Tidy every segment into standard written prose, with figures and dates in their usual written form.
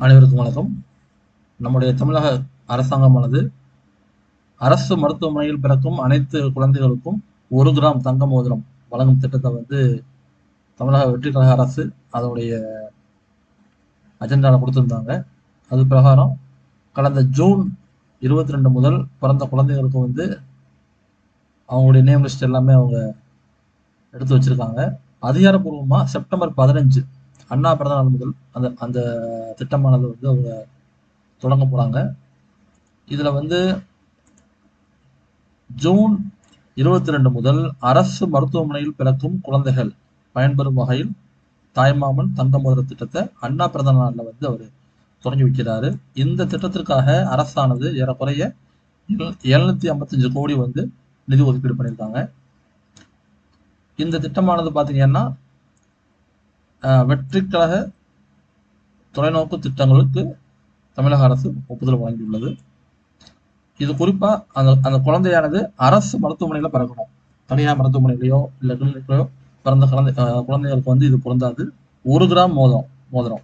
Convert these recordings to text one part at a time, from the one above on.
அனைவருக்கும் வணக்கம். நம்முடைய தமிழக அரசாங்கமானது அரசு மருத்துவமனையில் பிறக்கும் அனைத்து குழந்தைகளுக்கும் 1 கிராம் தங்க மோதிரம் வழங்கும் திட்டத்தை வந்து தமிழக வெற்றி கழக அரசு அதோடைய அஜெண்டால கொடுத்திருந்தாங்க. அது பிரகாரம் கடந்த ஜூன் 22 முதல் பிறந்த குழந்தைகளுக்கு வந்து அவங்களுடைய நேம் லிஸ்ட் எல்லாமே அவங்க எடுத்து வச்சிருக்காங்க. அதிகாரப்பூர்வமா செப்டம்பர் 15 அண்ணா பிறந்த நாள் முதல் அந்த அந்த திட்டமானது வந்து அவங்க தொடங்க போறாங்க. இதுல வந்து ஜூன் 22 முதல் அரசு மருத்துவமனையில் பிறக்கும் குழந்தைகள் பயன்பெறும் வகையில் தாய்மாமன் தங்க மோதிர திட்டத்தை அண்ணா பிறந்த நாள்ல வந்து அவர் தொடங்கி வைக்கிறாரு. இந்த திட்டத்திற்காக அரசானது ஏறக்குறைய 755 கோடி வந்து நிதி ஒதுக்கீடு பண்ணியிருக்காங்க. இந்த திட்டமானது பாத்தீங்கன்னா வெற்றி கழக தொலைநோக்கு திட்டங்களுக்கு தமிழக அரசு ஒப்புதல் வழங்கியுள்ளது. இது குறிப்பா அந்த அந்த குழந்தையானது அரசு மருத்துவமனையில பிறக்கணும். தனியார் மருத்துவமனையிலயோ இல்ல கிளினிக்லயோ பிறந்த குழந்தைகளுக்கு வந்து இது பொருந்தாது. 1 கிராம் மோதிரம்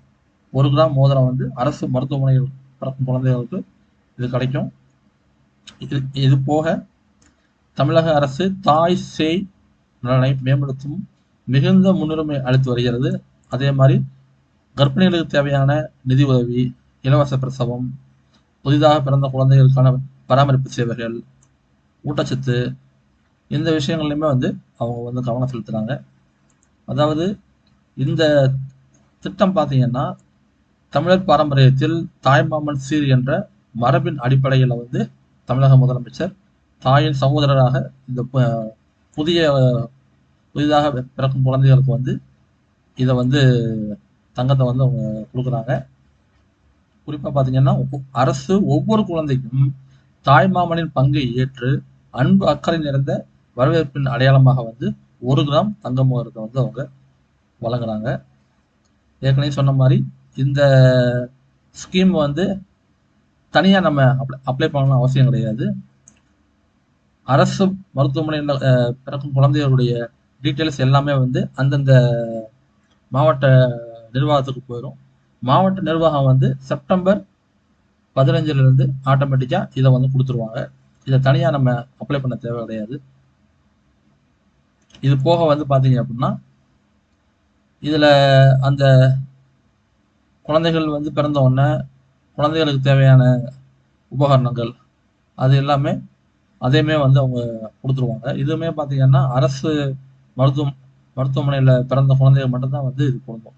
1 கிராம் மோதிரம் வந்து அரசு மருத்துவமனையில் பிறக்கும் குழந்தைகளுக்கு இது கிடைக்கும். இது போக தமிழக அரசு தாய் சேய் நலனை மேம்படுத்தும் மிகுந்த முன்னுரிமை அளித்து வருகிறது. அதே மாதிரி கர்ப்பிணிகளுக்கு தேவையான நிதி உதவி, இலவச பிரசவம், புதிதாக பிறந்த குழந்தைகளுக்கான பராமரிப்பு சேவைகள், ஊட்டச்சத்து, இந்த விஷயங்கள்லையுமே வந்து அவங்க வந்து கவனம் செலுத்துறாங்க. அதாவது இந்த திட்டம் பார்த்தீங்கன்னா தமிழர் பாரம்பரியத்தில் தாய்மாமன் சீர் என்ற மரபின் அடிப்படையில் வந்து தமிழக முதலமைச்சர் தாயின் சகோதரராக இந்த புதிதாக பிறக்கும் குழந்தைகளுக்கு வந்து இதை வந்து தங்கத்தை வந்து அவங்க கொடுக்குறாங்க. குறிப்பா பாத்தீங்கன்னா அரசு ஒவ்வொரு குழந்தைக்கும் தாய்மாமனின் பங்கை ஏற்று அன்பு அக்கறை நிறைந்த வரவேற்பின் அடையாளமாக வந்து 1 கிராம் தங்க மோதிரத்தை வந்து அவங்க வழங்குறாங்க. ஏற்கனவே சொன்ன மாதிரி இந்த ஸ்கீம் வந்து தனியா நம்ம அப்ளை பண்ணணும் அவசியம் கிடையாது. அரசு மருத்துவமனையில் பிறக்கும் குழந்தைகளுடைய டீட்டெயில்ஸ் எல்லாமே வந்து அந்தந்த மாவட்ட நிர்வாகத்துக்கு போயிடும். மாவட்ட நிர்வாகம் வந்து செப்டம்பர் 15 இருந்து ஆட்டோமேட்டிக்கா இதை வந்து கொடுத்துருவாங்க. இதை தனியா நம்ம அப்ளை பண்ண தேவை கிடையாது. இது போக வந்து பாத்தீங்க அப்படின்னா இதுல அந்த குழந்தைகள் வந்து பிறந்த உடனே குழந்தைகளுக்கு தேவையான உபகரணங்கள் அது எல்லாமே அதையுமே வந்து அவங்க கொடுத்துருவாங்க. இதுவுமே பாத்தீங்கன்னா அரசு மருத்துவமனையில பிறந்த குழந்தைகள் மட்டும்தான் வந்து இது பொருந்தும்.